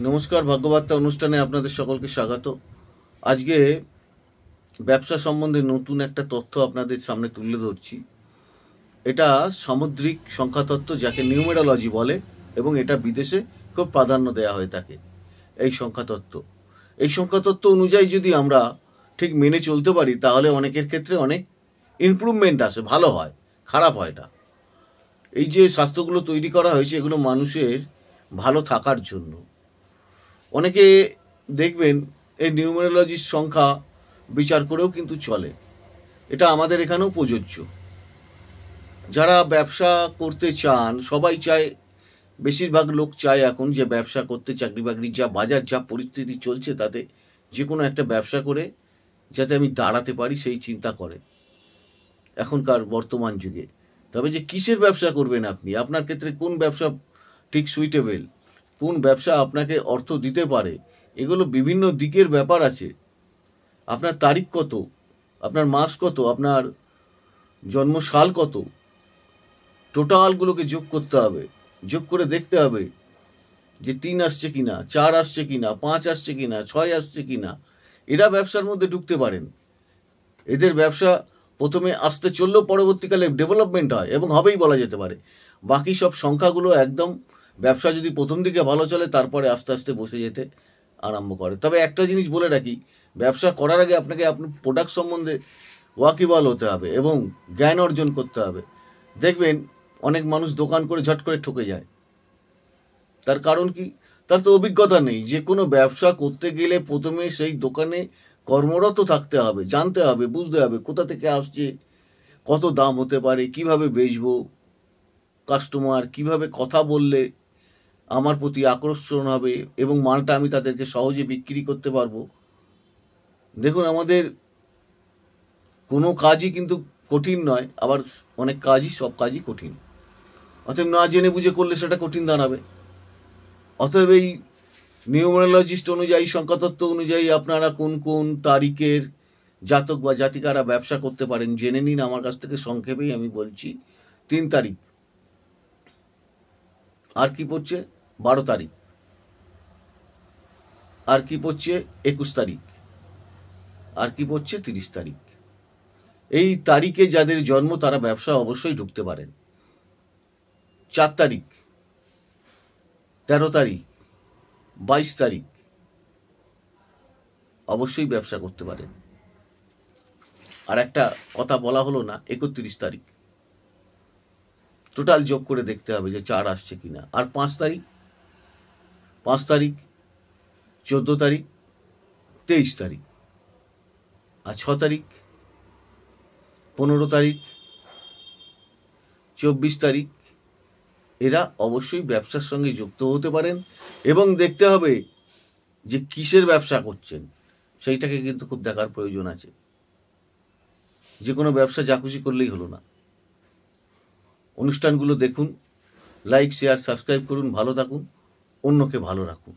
নমস্কার, ভাগ্যবার্তা অনুষ্ঠানে আপনাদের সকলকে স্বাগত। আজকে ব্যবসা সম্বন্ধে নতুন একটা তথ্য আপনাদের সামনে তুলে ধরছি। এটা সামুদ্রিক সংখ্যাতত্ত্ব, যাকে নিউমেরোলজি বলে, এবং এটা বিদেশে খুব প্রাধান্য দেওয়া হয়ে থাকে। এই সংখ্যাতত্ত্ব অনুযায়ী যদি আমরা ঠিক মেনে চলতে পারি, তাহলে অনেকের ক্ষেত্রে অনেক ইমপ্রুভমেন্ট আসে, ভালো হয়, খারাপ হয় না। এই যে শাস্ত্রগুলো তৈরি করা হয়েছে, এগুলো মানুষের ভালো থাকার জন্য। অনেকে দেখবেন এই নিউমেরোলজির সংখ্যা বিচার করেও কিন্তু চলে। এটা আমাদের এখানেও প্রযোজ্য। যারা ব্যবসা করতে চান, সবাই চায়, বেশিরভাগ লোক চায় এখন যে ব্যবসা করতে, চাকরি বাকরি যা বাজার, যা পরিস্থিতি চলছে, তাতে যে কোনো একটা ব্যবসা করে যাতে আমি দাঁড়াতে পারি, সেই চিন্তা করে এখনকার বর্তমান যুগে। তবে যে কিসের ব্যবসা করবেন আপনি, আপনার ক্ষেত্রে কোন ব্যবসা ঠিক সুইটেবল, কোন ব্যবসা আপনাকে অর্থ দিতে পারে, এগুলো বিভিন্ন দিকের ব্যাপার আছে। আপনার তারিখ কত, আপনার মাস কত, আপনার জন্মসাল কত, টোটালগুলোকে যোগ করতে হবে। যোগ করে দেখতে হবে যে 3 আসছে কিনা, 4 আসছে কিনা, 5 আসছে কিনা, 6 আসছে কিনা। এরা ব্যবসার মধ্যে ঢুকতে পারেন। এদের ব্যবসা প্রথমে আসতে চললেও পরবর্তীকালে ডেভেলপমেন্ট হয়, এবং হবেই বলা যেতে পারে। বাকি সব সংখ্যাগুলো একদম, ব্যবসা যদি প্রথম দিকে ভালো চলে, তারপরে আস্তে আস্তে বসে যেতে আরম্ভ করে। তবে একটা জিনিস বলে রাখি, ব্যবসা করার আগে আপনাকে আপনার প্রোডাক্ট সম্বন্ধে ওয়াকিবহাল হতে হবে এবং জ্ঞান অর্জন করতে হবে। দেখবেন অনেক মানুষ দোকান করে ঝট করে ঠকে যায়। তার কারণ কি? তার তো অভিজ্ঞতা নেই। যে কোনো ব্যবসা করতে গেলে প্রথমে সেই দোকানে কর্মরত থাকতে হবে, জানতে হবে, বুঝতে হবে কোথা থেকে আসছে, কত দাম হতে পারে, কিভাবে বেচবো, কাস্টমার কিভাবে কথা বললে আমার প্রতি আকর্ষণ হবে এবং মালটা আমি তাদেরকে সহজে বিক্রি করতে পারবো। দেখুন, আমাদের কোনো কাজই কিন্তু কঠিন নয়, আবার অনেক কাজই, সব কাজই কঠিন। অতএব না জেনে বুঝে করলে সেটা কঠিন দাঁড়াবে। অতএব এই নিউমেরোলজিস্ট অনুযায়ী, সংখ্যাতত্ত্ব অনুযায়ী আপনারা কোন কোন তারিখের জাতক বা জাতিকারা ব্যবসা করতে পারেন জেনে নিন আমার কাছ থেকে। সংক্ষেপেই আমি বলছি, 3 তারিখ, আর কি পড়ছে 12 তারিখ, আর কি পড়ছে 21 তারিখ, আর কি পড়ছে 30 তারিখ। এই তারিখে যাদের জন্ম তারা ব্যবসা অবশ্যই ঢুকতে পারেন। 4 তারিখ, 13 তারিখ, 22 তারিখ অবশ্যই ব্যবসা করতে পারেন। আর একটা কথা বলা হলো না, 31 তারিখ। টোটাল যোগ করে দেখতে হবে যে 4 আসছে কিনা। আর 5 তারিখ, 14 তারিখ, 23 তারিখ, আর 6 তারিখ, 15 তারিখ, 24 তারিখ। এরা অবশ্যই ব্যবসার সঙ্গে যুক্ত হতে পারেন এবং দেখতে হবে যে কিসের ব্যবসা করছেন, সেইটাকে কিন্তু খুব দেখার প্রয়োজন আছে। যে কোনো ব্যবসা যা খুশি করলেই হলো না। অনুষ্ঠানগুলো দেখুন, লাইক, শেয়ার, সাবস্ক্রাইব করুন, ভালো থাকুন, অন্যকে ভালো রাখুন।